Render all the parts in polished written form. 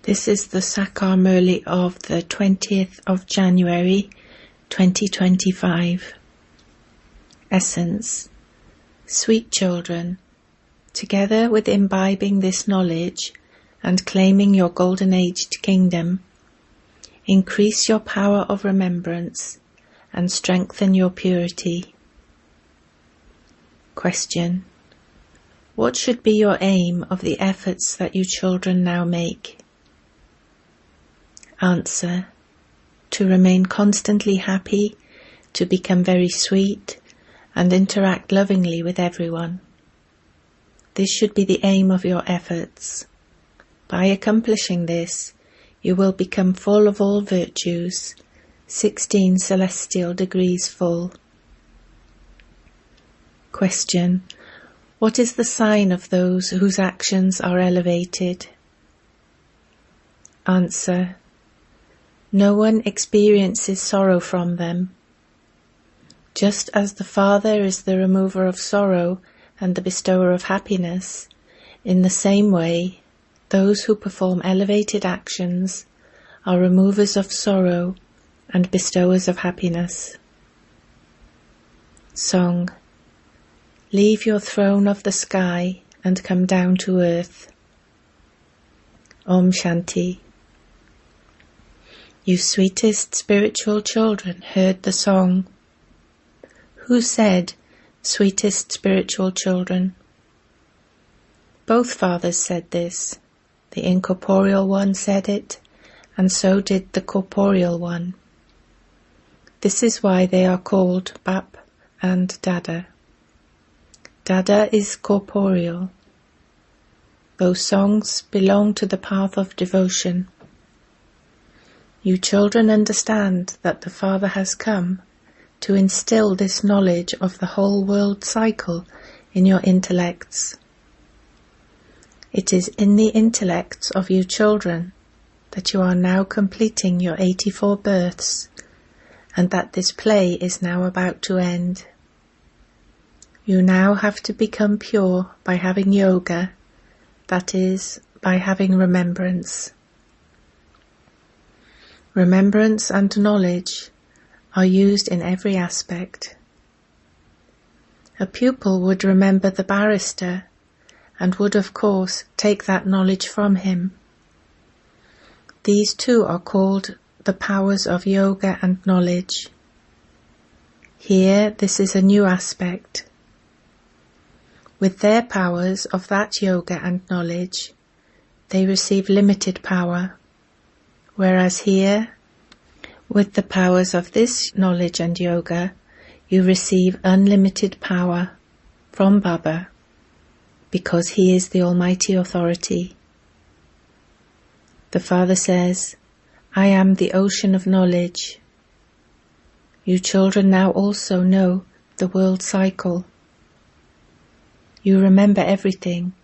This is the Sakar Murli of the 20th of January 2025. Essence. Sweet children, together with imbibing this knowledge and claiming your golden-aged kingdom, increase your power of remembrance and strengthen your purity. Question. What should be your aim of the efforts that you children now make? Answer. To remain constantly happy, to become very sweet, and interact lovingly with everyone. This should be the aim of your efforts. By accomplishing this, you will become full of all virtues, 16 celestial degrees full. Question. What is the sign of those whose actions are elevated? Answer. No one experiences sorrow from them. Just as the Father is the remover of sorrow and the bestower of happiness, in the same way, those who perform elevated actions are removers of sorrow and bestowers of happiness. Song. Leave your throne of the sky and come down to earth. Om Shanti. You sweetest spiritual children heard the song. Who said, sweetest spiritual children? Both fathers said this. The incorporeal one said it, and so did the corporeal one. This is why they are called Bap and Dada. Dada is corporeal. Those songs belong to the path of devotion. You children understand that the Father has come to instill this knowledge of the whole world cycle in your intellects. It is in the intellects of you children that you are now completing your 84 births, and that this play is now about to end. You now have to become pure by having yoga, that is, by having remembrance. Remembrance and knowledge are used in every aspect. A pupil would remember the barrister and would, of course, take that knowledge from him. These two are called the powers of yoga and knowledge. Here, this is a new aspect. With their powers of that yoga and knowledge, they receive limited power, whereas here, with the powers of this knowledge and yoga, you receive unlimited power from Baba, because he is the Almighty Authority. The Father says, I am the ocean of knowledge. You children now also know the world cycle. You remember everything,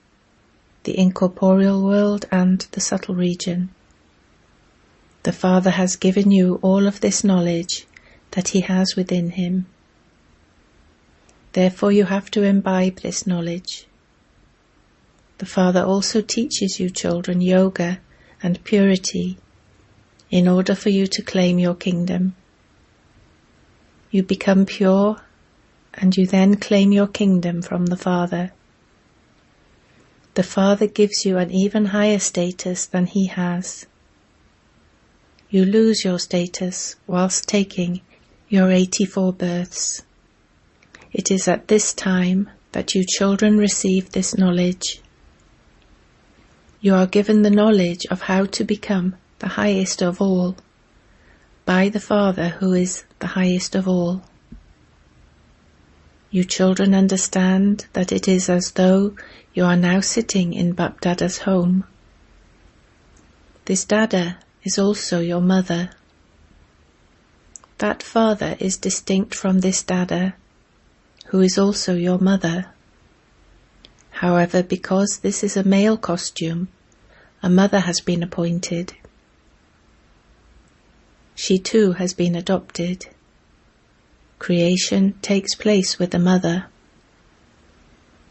the incorporeal world and the subtle region. The Father has given you all of this knowledge that he has within him. Therefore you have to imbibe this knowledge. The Father also teaches you children yoga and purity in order for you to claim your kingdom. You become pure and you then claim your kingdom from the Father. The Father gives you an even higher status than he has. You lose your status whilst taking your 84 births. It is at this time that you children receive this knowledge. You are given the knowledge of how to become the highest of all, by the Father who is the highest of all. You children understand that it is as though you are now sitting in BapDada's home. This Dada is also your mother. That Father is distinct from this Dada, who is also your mother. However, because this is a male costume, a mother has been appointed. She too has been adopted. Creation takes place with the mother.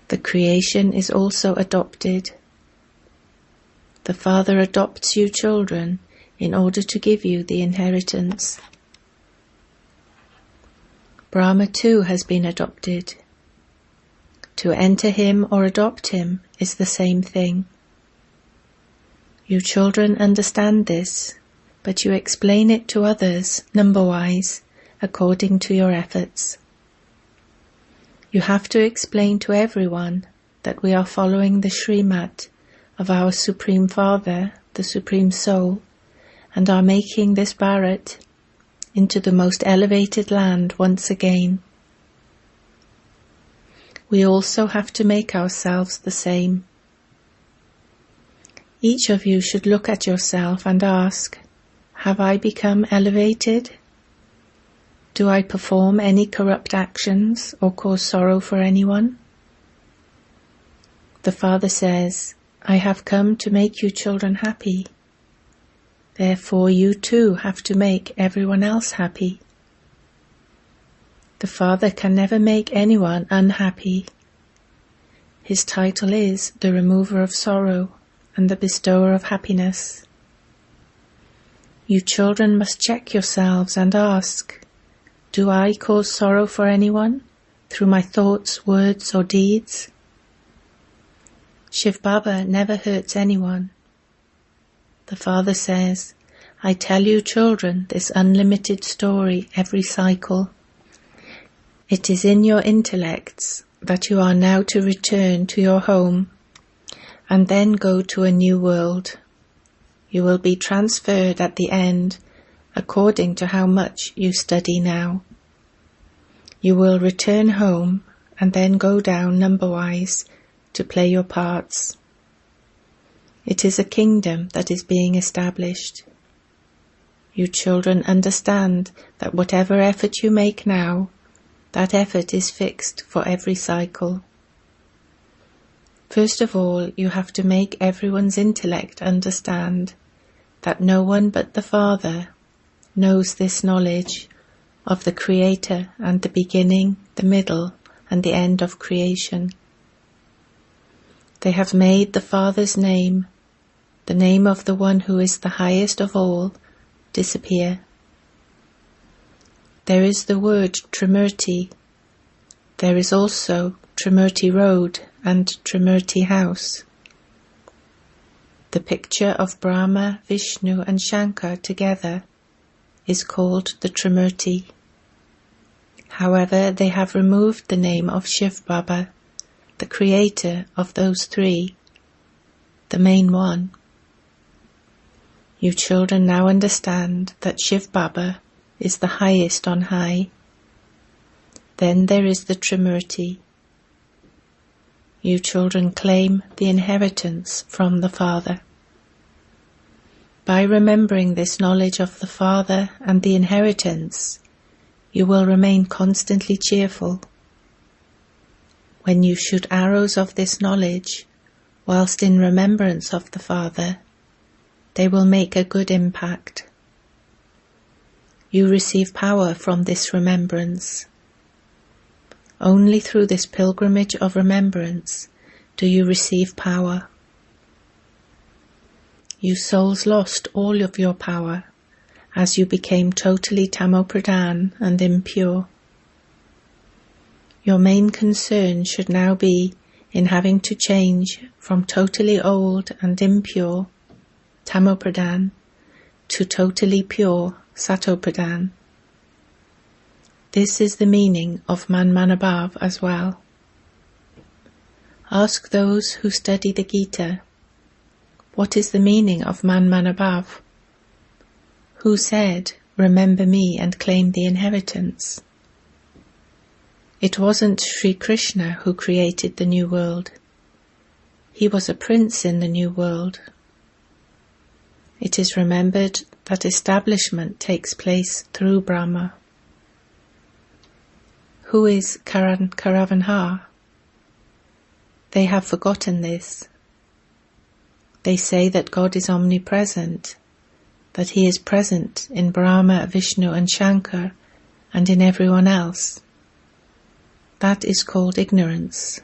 The creation is also adopted. The Father adopts you children in order to give you the inheritance. Brahma too has been adopted. To enter him or adopt him is the same thing. You children understand this, but you explain it to others number-wise according to your efforts. You have to explain to everyone that we are following the Srimat of our Supreme Father, the Supreme Soul, and are making this Bharat into the most elevated land once again. We also have to make ourselves the same. Each of you should look at yourself and ask, have I become elevated? Do I perform any corrupt actions or cause sorrow for anyone? The Father says, I have come to make you children happy. Therefore you too have to make everyone else happy. The Father can never make anyone unhappy. His title is the remover of sorrow and the bestower of happiness. You children must check yourselves and ask, do I cause sorrow for anyone through my thoughts, words or deeds? Shivbaba never hurts anyone. The Father says, I tell you children this unlimited story every cycle. It is in your intellects that you are now to return to your home and then go to a new world. You will be transferred at the end according to how much you study now. You will return home and then go down number-wise to play your parts. It is a kingdom that is being established. You children understand that whatever effort you make now, that effort is fixed for every cycle. First of all, you have to make everyone's intellect understand that no one but the Father knows this knowledge of the Creator and the beginning, the middle, and the end of creation. They have made the Father's name, the name of the one who is the highest of all, disappear. There is the word Trimurti. There is also Trimurti Road and Trimurti House. The picture of Brahma, Vishnu and Shankar together is called the Trimurti. However, they have removed the name of Shivbaba, the creator of those three, the main one. You children now understand that Shivbaba is the highest on high. Then there is the Trimurti. You children claim the inheritance from the Father. By remembering this knowledge of the Father and the inheritance, you will remain constantly cheerful. When you shoot arrows of this knowledge, whilst in remembrance of the Father, they will make a good impact. You receive power from this remembrance. Only through this pilgrimage of remembrance do you receive power. You souls lost all of your power as you became totally tamopradhan and impure. Your main concern should now be in having to change from totally old and impure tamopradhan to totally pure satopradhan. This is the meaning of Manmanabhav as well. Ask those who study the Gita, what is the meaning of Manmanabhav? Who said, remember me and claim the inheritance? It wasn't Sri Krishna who created the new world. He was a prince in the new world. It is remembered that establishment takes place through Brahma. Who is Karavanha? They have forgotten this. They say that God is omnipresent, that he is present in Brahma, Vishnu and Shankar and in everyone else. That is called ignorance.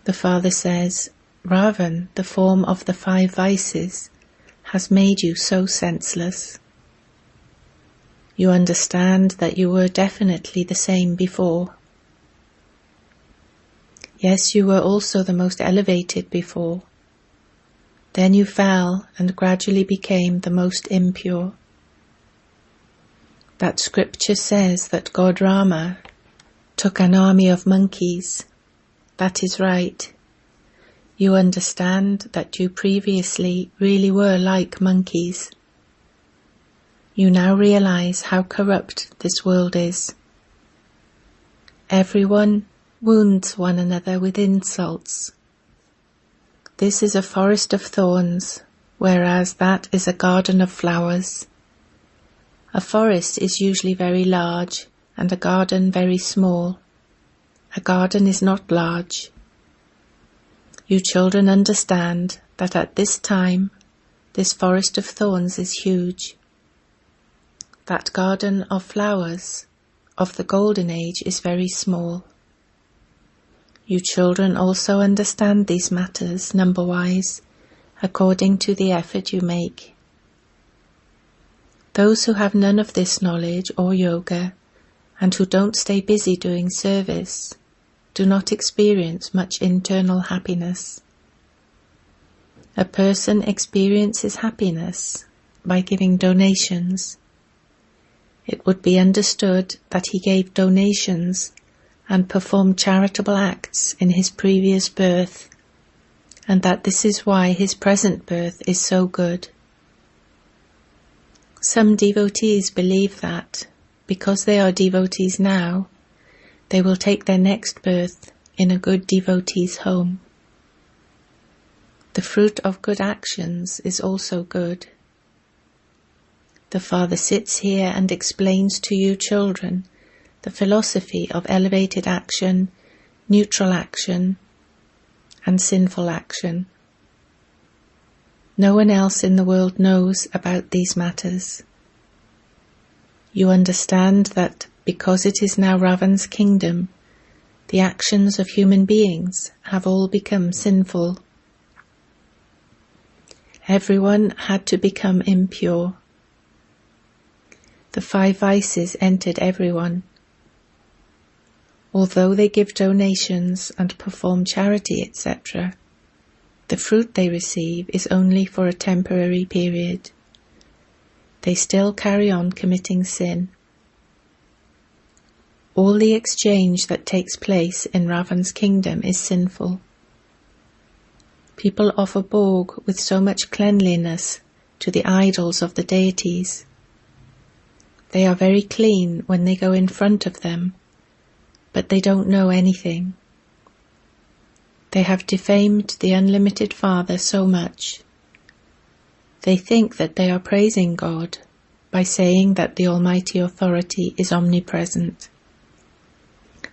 The Father says, Ravan, the form of the 5 vices, has made you so senseless. You understand that you were definitely the same before. Yes, you were also the most elevated before. Then you fell and gradually became the most impure. That scripture says that God Rama took an army of monkeys. That is right. You understand that you previously really were like monkeys. You now realize how corrupt this world is. Everyone wounds one another with insults. This is a forest of thorns, whereas that is a garden of flowers. A forest is usually very large and a garden very small. A garden is not large. You children understand that at this time, this forest of thorns is huge. That garden of flowers of the golden age is very small. You children also understand these matters number-wise, according to the effort you make. Those who have none of this knowledge or yoga, and who don't stay busy doing service, do not experience much internal happiness. A person experiences happiness by giving donations. It would be understood that he gave donations and performed charitable acts in his previous birth, and that this is why his present birth is so good. Some devotees believe that, because they are devotees now, they will take their next birth in a good devotee's home. The fruit of good actions is also good. The Father sits here and explains to you children the philosophy of elevated action, neutral action, and sinful action. No one else in the world knows about these matters. You understand that because it is now Ravan's kingdom, the actions of human beings have all become sinful. Everyone had to become impure. The 5 vices entered everyone. Although they give donations and perform charity, etc., the fruit they receive is only for a temporary period. They still carry on committing sin. All the exchange that takes place in Ravan's kingdom is sinful. People offer bhog with so much cleanliness to the idols of the deities. They are very clean when they go in front of them, but they don't know anything. They have defamed the unlimited Father so much. They think that they are praising God by saying that the Almighty Authority is omnipresent.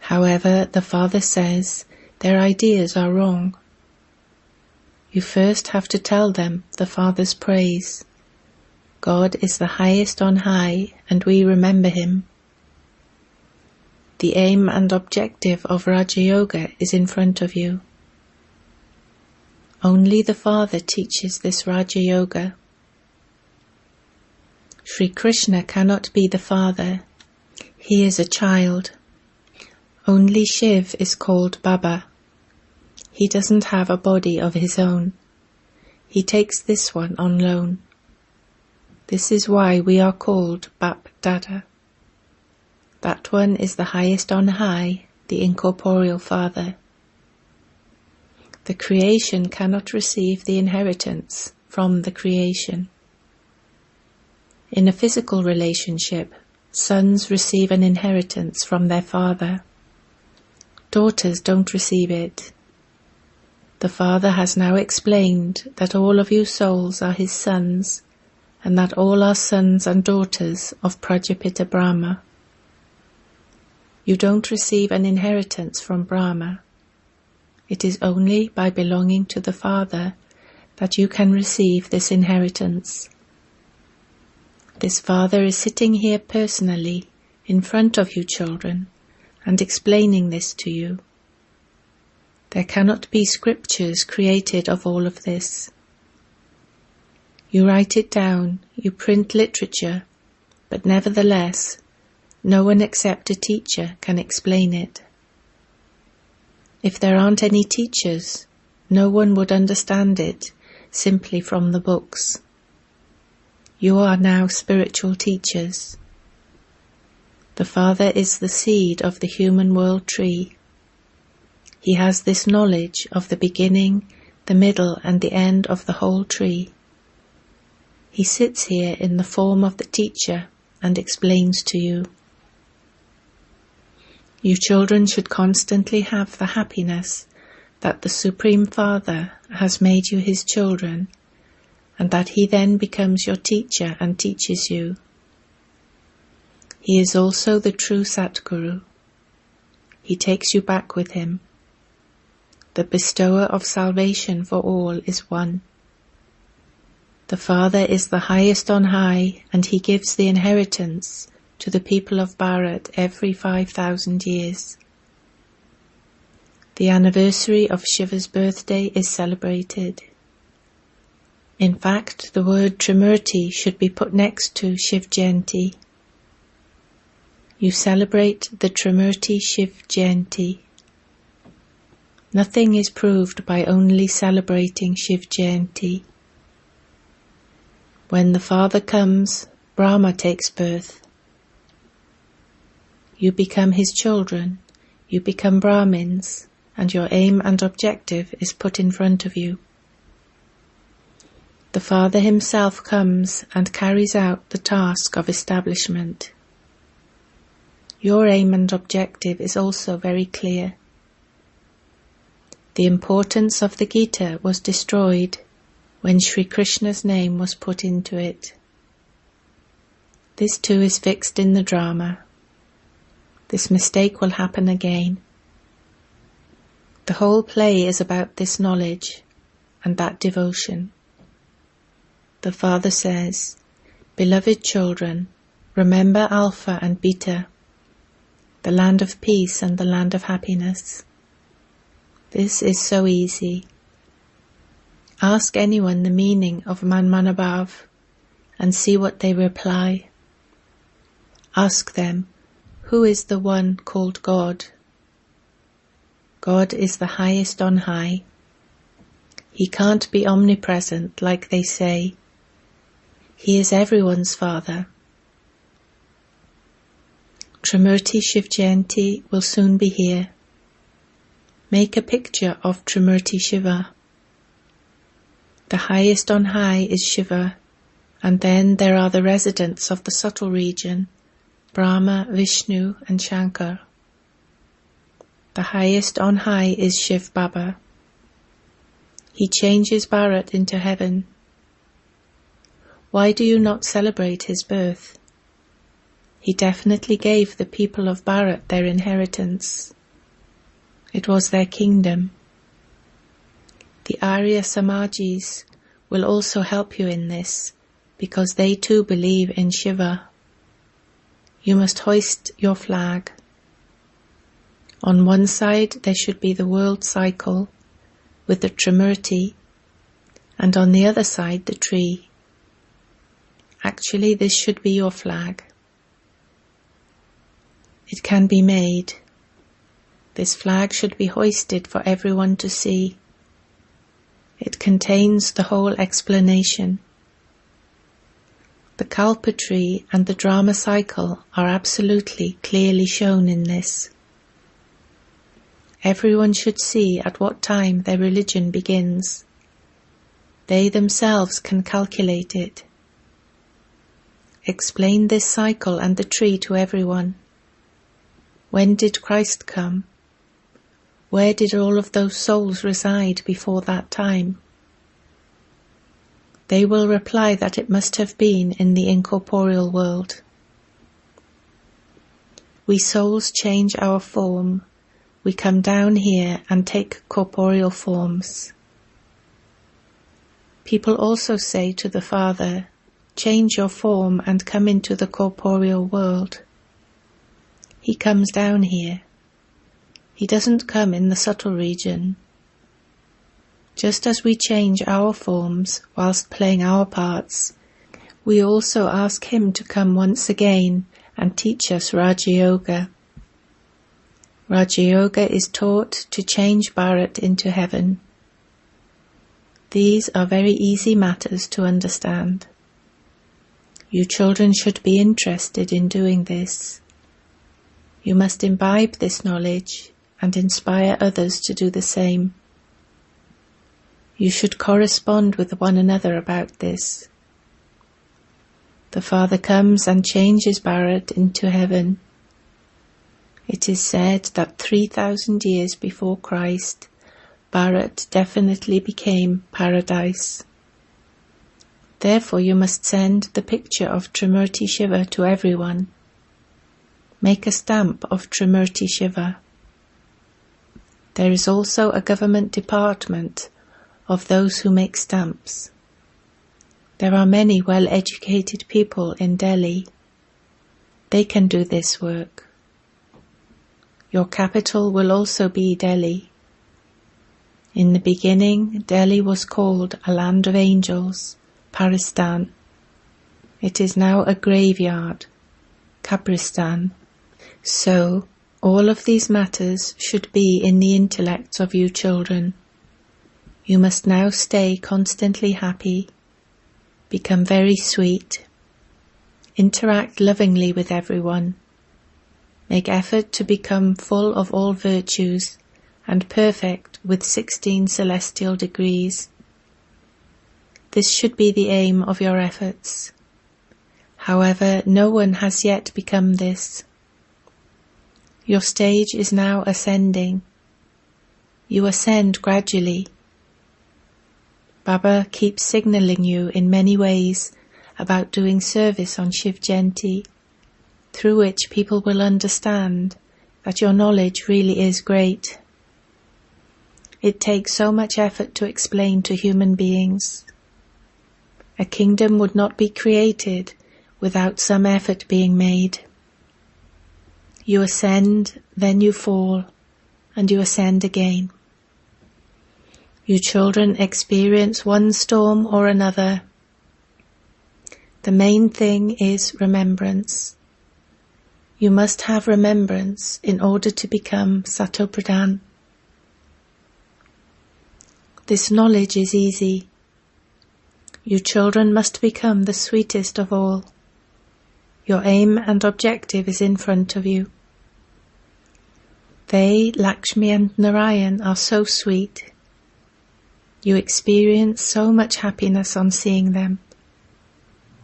However, the Father says their ideas are wrong. You first have to tell them the Father's praise. God is the highest on high, and we remember Him. The aim and objective of Raja Yoga is in front of you. Only the Father teaches this Raja Yoga. Sri Krishna cannot be the Father. He is a child. Only Shiv is called Baba. He doesn't have a body of his own. He takes this one on loan. This is why we are called BapDada. That one is the highest on high, the incorporeal Father. The creation cannot receive the inheritance from the creation. In a physical relationship, sons receive an inheritance from their father. Daughters don't receive it. The Father has now explained that all of you souls are His sons, and that all are sons and daughters of Prajapita Brahma. You don't receive an inheritance from Brahma. It is only by belonging to the Father that you can receive this inheritance. This Father is sitting here personally in front of you children and explaining this to you. There cannot be scriptures created of all of this. You write it down, you print literature, but nevertheless, no one except a teacher can explain it. If there aren't any teachers, no one would understand it simply from the books. You are now spiritual teachers. The Father is the seed of the human world tree. He has this knowledge of the beginning, the middle, and the end of the whole tree. He sits here in the form of the teacher and explains to you. You children should constantly have the happiness that the Supreme Father has made you his children, and that he then becomes your teacher and teaches you. He is also the true Satguru. He takes you back with him. The bestower of salvation for all is one. The Father is the highest on high, and he gives the inheritance to the people of Bharat every 5,000 years. The anniversary of Shiva's birthday is celebrated. In fact, the word Trimurti should be put next to Shiv Jayanti. You celebrate the Trimurti Shiv Jayanti. Nothing is proved by only celebrating Shiv Jayanti. When the Father comes, Brahma takes birth. You become his children, you become Brahmins, and your aim and objective is put in front of you. The Father himself comes and carries out the task of establishment. Your aim and objective is also very clear. The importance of the Gita was destroyed when Sri Krishna's name was put into it. This too is fixed in the drama. This mistake will happen again. The whole play is about this knowledge and that devotion. The Father says, "Beloved children, remember Alpha and Beta, the land of peace and the land of happiness." This is so easy. Ask anyone the meaning of Manmanabhav and see what they reply. Ask them, who is the one called God? God is the highest on high. He can't be omnipresent like they say. He is everyone's Father. Trimurti Shiv Jayanti will soon be here. Make a picture of Trimurti Shiva. The highest on high is Shiva, and then there are the residents of the subtle region, Brahma, Vishnu, and Shankar. The highest on high is Shivbaba. He changes Bharat into heaven. Why do you not celebrate his birth? He definitely gave the people of Bharat their inheritance. It was their kingdom. The Arya Samajis will also help you in this, because they too believe in Shiva. You must hoist your flag. On one side there should be the world cycle with the Trimurti, and on the other side the tree. Actually, this should be your flag. It can be made. This flag should be hoisted for everyone to see. It contains the whole explanation. The Kalpa tree and the drama cycle are absolutely clearly shown in this. Everyone should see at what time their religion begins. They themselves can calculate it. Explain this cycle and the tree to everyone. When did Christ come? Where did all of those souls reside before that time? They will reply that it must have been in the incorporeal world. We souls change our form. We come down here and take corporeal forms. People also say to the Father, "Change your form and come into the corporeal world." He comes down here. He doesn't come in the subtle region. Just as we change our forms whilst playing our parts, we also ask him to come once again and teach us Raja Yoga. Raja Yoga is taught to change Bharat into heaven. These are very easy matters to understand. You children should be interested in doing this. You must imbibe this knowledge and inspire others to do the same. You should correspond with one another about this. The Father comes and changes Bharat into heaven. It is said that 3,000 years before Christ, Bharat definitely became paradise. Therefore you must send the picture of Trimurti Shiva to everyone. Make a stamp of Trimurti Shiva. There is also a government department of those who make stamps. There are many well-educated people in Delhi. They can do this work. Your capital will also be Delhi. In the beginning, Delhi was called a land of angels, Paristan. It is now a graveyard, Kabristan. So, all of these matters should be in the intellects of you children. You must now stay constantly happy, become very sweet, interact lovingly with everyone, make effort to become full of all virtues and perfect with 16 celestial degrees. This should be the aim of your efforts. However, no one has yet become this. Your stage is now ascending. You ascend gradually. Baba keeps signalling you in many ways about doing service on Shiv Jayanti, through which people will understand that your knowledge really is great. It takes so much effort to explain to human beings. A kingdom would not be created without some effort being made. You ascend, then you fall, and you ascend again. You children experience one storm or another. The main thing is remembrance. You must have remembrance in order to become Sato Pradhan. This knowledge is easy. You children must become the sweetest of all. Your aim and objective is in front of you. They, Lakshmi and Narayan, are so sweet. You experience so much happiness on seeing them.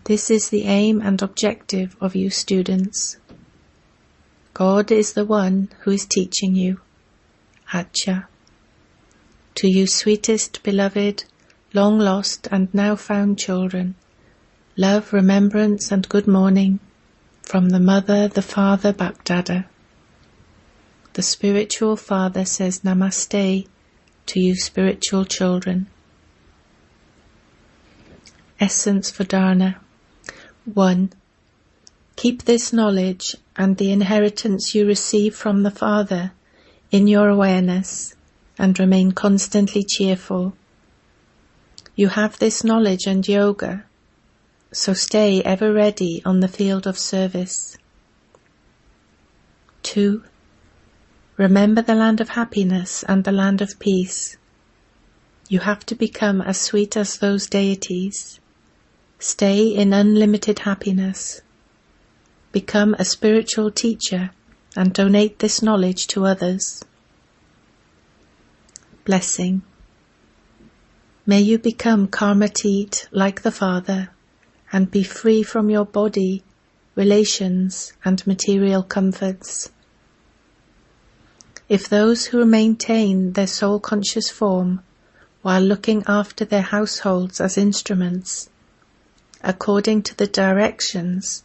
This is the aim and objective of you students. God is the one who is teaching you. Acha. To you sweetest, beloved, long lost and now found children, love, remembrance and good morning from the Mother, the Father, BapDada. The spiritual Father says Namaste to you spiritual children. Essence for Dharna. 1. Keep this knowledge and the inheritance you receive from the Father in your awareness and remain constantly cheerful. You have this knowledge and yoga, so stay ever ready on the field of service. 2. Remember the land of happiness and the land of peace. You have to become as sweet as those deities. Stay in unlimited happiness. Become a spiritual teacher and donate this knowledge to others. Blessing. May you become karmatit like the Father and be free from your body, relations and material comforts. If those who maintain their soul-conscious form while looking after their households as instruments, according to the directions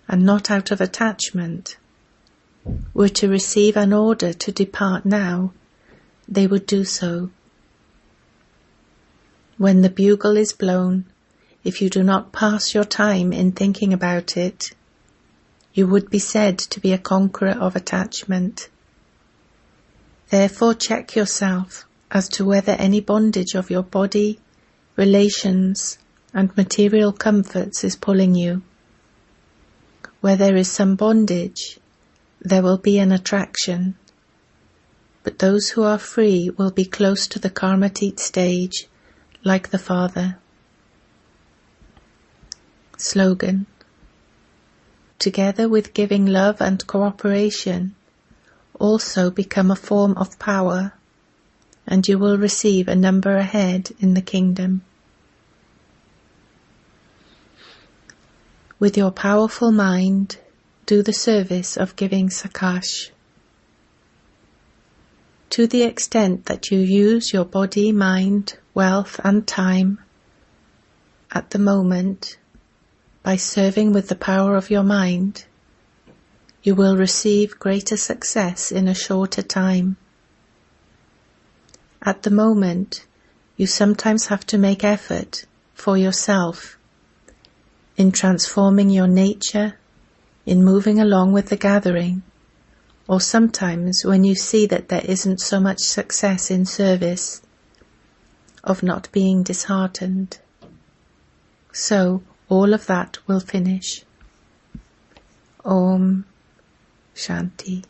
and not out of attachment, were to receive an order to depart now, they would do so. When the bugle is blown, if you do not pass your time in thinking about it, you would be said to be a conqueror of attachment. Therefore check yourself as to whether any bondage of your body, relations, and material comforts is pulling you. Where there is some bondage, there will be an attraction, but those who are free will be close to the Karmatit stage, like the Father. Slogan: together with giving love and cooperation, also become a form of power, and you will receive a number ahead in the kingdom. With your powerful mind, do the service of giving sakash. To the extent that you use your body, mind, wealth and time at the moment by serving with the power of your mind, you will receive greater success in a shorter time. At the moment, you sometimes have to make effort for yourself in transforming your nature, in moving along with the gathering, or sometimes when you see that there isn't so much success in service, of not being disheartened. So all of that will finish. Om Shanti.